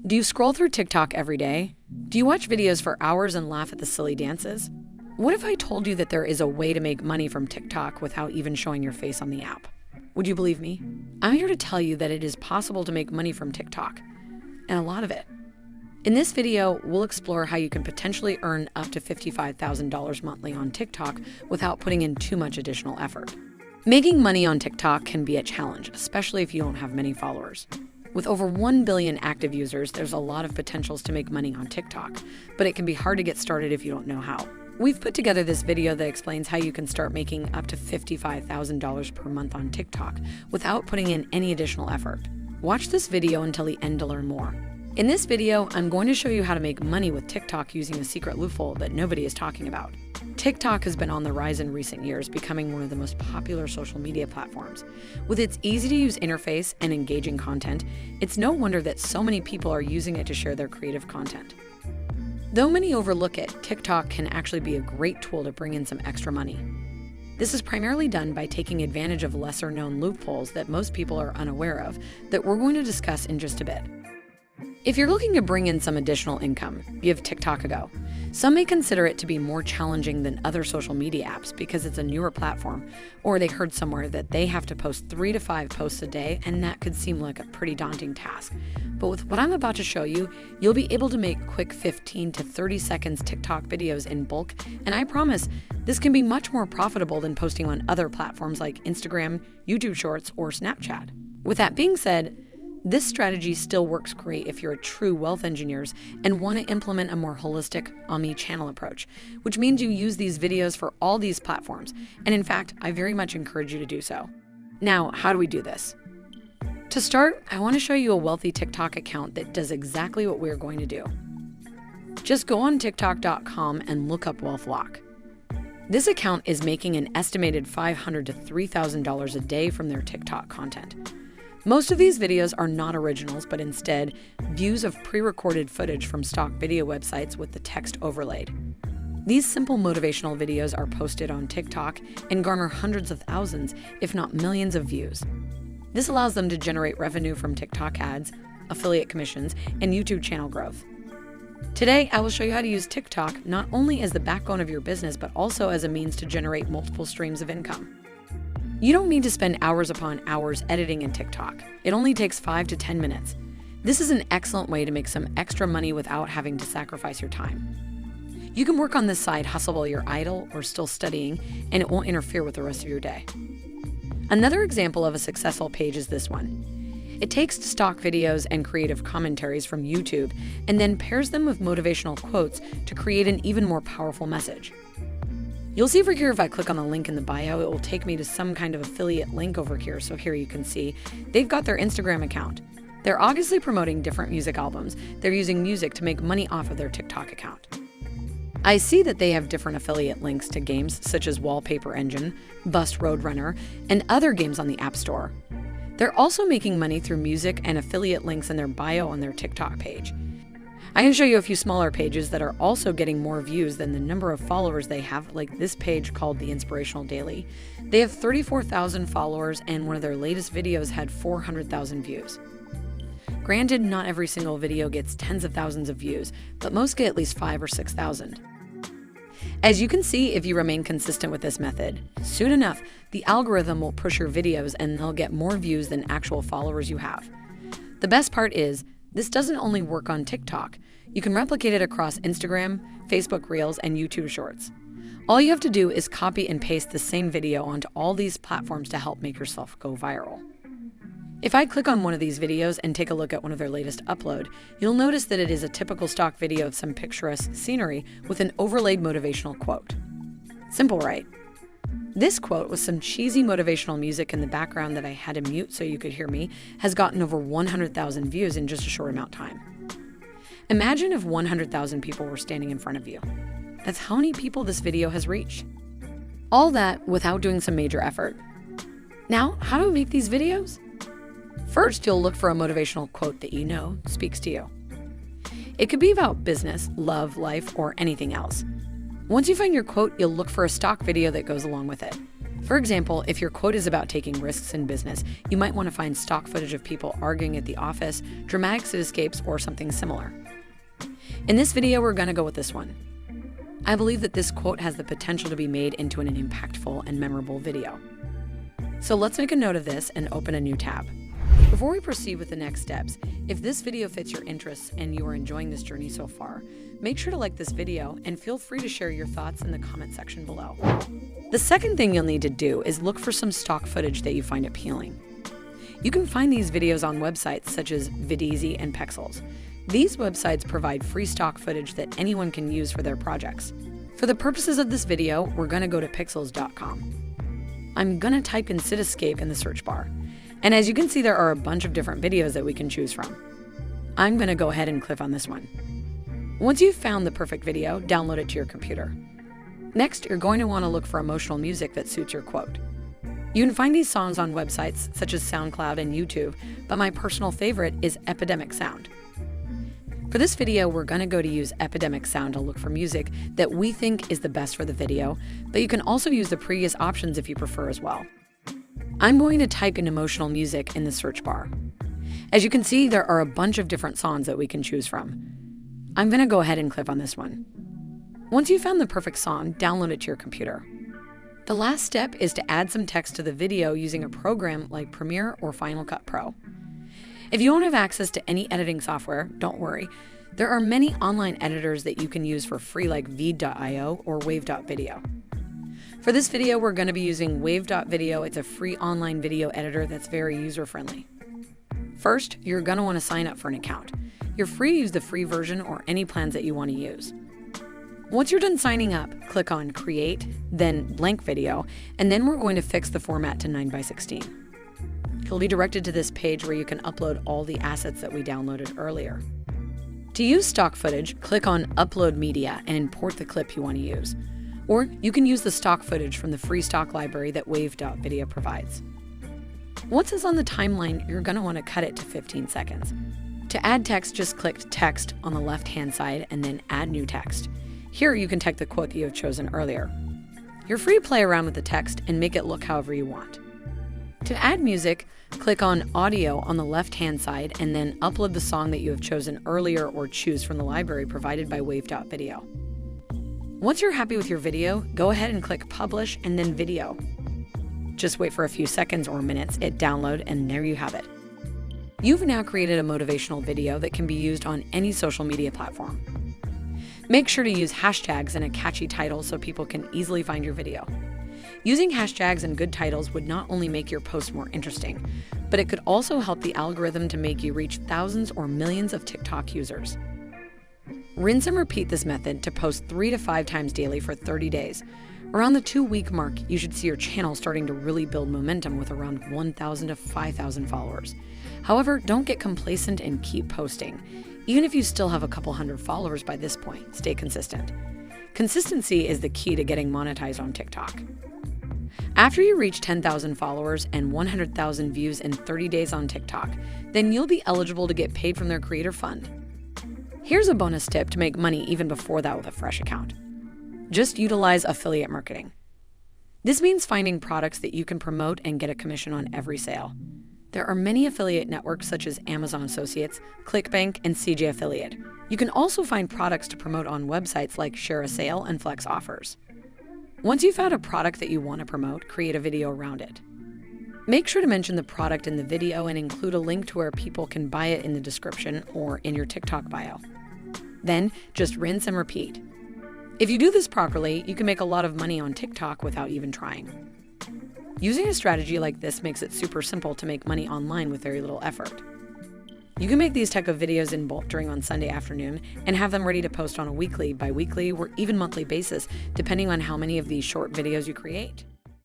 Do you scroll through TikTok every day? Do you watch videos for hours and laugh at the silly dances? What if I told you that there is a way to make money from TikTok without even showing your face on the app? Would you believe me? I'm here to tell you that it is possible to make money from TikTok, and a lot of it. In this video, we'll explore how you can potentially earn up to $55,000 monthly on TikTok without putting in too much additional effort. Making money on TikTok can be a challenge, especially if you don't have many followers. With over 1 billion active users, there's a lot of potentials to make money on TikTok, but it can be hard to get started if you don't know how. We've put together this video that explains how you can start making up to $55,000 per month on TikTok without putting in any additional effort. Watch this video until the end to learn more. In this video, I'm going to show you how to make money with TikTok using a secret loophole that nobody is talking about. TikTok has been on the rise in recent years, becoming one of the most popular social media platforms. With its easy-to-use interface and engaging content, it's no wonder that so many people are using it to share their creative content. Though many overlook it, TikTok can actually be a great tool to bring in some extra money. This is primarily done by taking advantage of lesser-known loopholes that most people are unaware of that we're going to discuss in just a bit. If you're looking to bring in some additional income, give TikTok a go. Some may consider it to be more challenging than other social media apps because it's a newer platform, or they heard somewhere that they have to post 3 to 5 posts a day, and that could seem like a pretty daunting task. But with what I'm about to show you, you'll be able to make quick 15 to 30 seconds TikTok videos in bulk, and I promise this can be much more profitable than posting on other platforms like Instagram, YouTube Shorts, or Snapchat. With that being said, this strategy still works great if you're a true wealth engineer and want to implement a more holistic omni-channel approach, which means you use these videos for all these platforms. And in fact, I very much encourage you to do so. Now, how do we do this? To start, I want to show you a wealthy TikTok account that does exactly what we're going to do. Just go on TikTok.com and look up WealthLock. This account is making an estimated $500 to $3,000 a day from their TikTok content. Most of these videos are not originals, but instead views of pre-recorded footage from stock video websites with the text overlaid. These simple motivational videos are posted on TikTok and garner hundreds of thousands, if not millions of views. This allows them to generate revenue from TikTok ads, affiliate commissions, and YouTube channel growth. Today, I will show you how to use TikTok not only as the backbone of your business, but also as a means to generate multiple streams of income. You don't need to spend hours upon hours editing in TikTok. It only takes 5 to 10 minutes. This is an excellent way to make some extra money without having to sacrifice your time. You can work on this side hustle while you're idle or still studying, and it won't interfere with the rest of your day. Another example of a successful page is this one. It takes stock videos and creative commentaries from YouTube and then pairs them with motivational quotes to create an even more powerful message. You'll see over here if I click on the link in the bio, it will take me to some kind of affiliate link over here. So here you can see they've got their Instagram account. They're obviously promoting different music albums. They're using music to make money off of their TikTok account. I see that they have different affiliate links to games such as Wallpaper Engine, Bust Roadrunner, and other games on the App Store. They're also making money through music and affiliate links in their bio on their TikTok page. I can show you a few smaller pages that are also getting more views than the number of followers they have, like this page called The Inspirational Daily. They have 34,000 followers, and one of their latest videos had 400,000 views. Granted, not every single video gets tens of thousands of views, but most get at least 5,000 or 6,000. As you can see, if you remain consistent with this method, soon enough, the algorithm will push your videos and they'll get more views than actual followers you have. The best part is, this doesn't only work on TikTok. You can replicate it across Instagram, Facebook Reels, and YouTube Shorts. All you have to do is copy and paste the same video onto all these platforms to help make yourself go viral. If I click on one of these videos and take a look at one of their latest upload, you'll notice that it is a typical stock video of some picturesque scenery with an overlaid motivational quote. Simple, right? This quote, with some cheesy motivational music in the background that I had to mute so you could hear me, has gotten over 100,000 views in just a short amount of time. Imagine if 100,000 people were standing in front of you. That's how many people this video has reached. All that without doing some major effort. Now, how do we make these videos? First, you'll look for a motivational quote that you know speaks to you. It could be about business, love, life, or anything else. Once you find your quote, you'll look for a stock video that goes along with it. For example, if your quote is about taking risks in business, you might want to find stock footage of people arguing at the office, dramatic cityscapes, or something similar. In this video, we're going to go with this one. I believe that this quote has the potential to be made into an impactful and memorable video. So let's make a note of this and open a new tab. Before we proceed with the next steps, if this video fits your interests and you are enjoying this journey so far, make sure to like this video and feel free to share your thoughts in the comment section below. The second thing you'll need to do is look for some stock footage that you find appealing. You can find these videos on websites such as Videezy and Pexels. These websites provide free stock footage that anyone can use for their projects. For the purposes of this video, we're going to go to pexels.com. I'm going to type in Cityscape in the search bar. And as you can see, there are a bunch of different videos that we can choose from. I'm going to go ahead and click on this one. Once you've found the perfect video, download it to your computer. Next, you're going to want to look for emotional music that suits your quote. You can find these songs on websites such as SoundCloud and YouTube, but my personal favorite is Epidemic Sound. For this video, we're going to go to use Epidemic Sound to look for music that we think is the best for the video, but you can also use the previous options if you prefer as well. I'm going to type in emotional music in the search bar. As you can see, there are a bunch of different songs that we can choose from. I'm going to go ahead and click on this one. Once you've found the perfect song, download it to your computer. The last step is to add some text to the video using a program like Premiere or Final Cut Pro. If you don't have access to any editing software, don't worry. There are many online editors that you can use for free like Veed.io or Wave.video. For this video, we're going to be using Wave.video. It's a free online video editor that's very user-friendly. First, you're going to want to sign up for an account. You're free to use the free version or any plans that you want to use. Once you're done signing up, click on Create, then Blank Video, and then we're going to fix the format to 9:16. You'll be directed to this page where you can upload all the assets that we downloaded earlier. To use stock footage, click on Upload Media and import the clip you want to use. Or you can use the stock footage from the free stock library that Wave.video provides. Once it's on the timeline, you're going to want to cut it to 15 seconds. To add text, just click Text on the left-hand side and then Add New Text. Here you can type the quote that you have chosen earlier. You're free to play around with the text and make it look however you want. To add music, click on Audio on the left-hand side and then upload the song that you have chosen earlier or choose from the library provided by Wave.video. Once you're happy with your video, go ahead and click Publish and then Video. Just wait for a few seconds or minutes, it download, and there you have it. You've now created a motivational video that can be used on any social media platform. Make sure to use hashtags and a catchy title so people can easily find your video. Using hashtags and good titles would not only make your post more interesting, but it could also help the algorithm to make you reach thousands or millions of TikTok users. Rinse and repeat this method to post 3 to 5 times daily for 30 days. Around the 2-week mark, you should see your channel starting to really build momentum with around 1,000 to 5,000 followers. However, don't get complacent and keep posting. Even if you still have a couple hundred followers by this point, stay consistent. Consistency is the key to getting monetized on TikTok. After you reach 10,000 followers and 100,000 views in 30 days on TikTok, then you'll be eligible to get paid from their creator fund. Here's a bonus tip to make money even before that with a fresh account. Just utilize affiliate marketing. This means finding products that you can promote and get a commission on every sale. There are many affiliate networks such as Amazon Associates, ClickBank, and CJ Affiliate. You can also find products to promote on websites like Share a Sale and Flex Offers. Once you've found a product that you want to promote, create a video around it. Make sure to mention the product in the video and include a link to where people can buy it in the description or in your TikTok bio. Then, just rinse and repeat. If you do this properly, you can make a lot of money on TikTok without even trying. Using a strategy like this makes it super simple to make money online with very little effort. You can make these type of videos in bulk during on Sunday afternoon and have them ready to post on a weekly, bi-weekly, or even monthly basis, depending on how many of these short videos you create.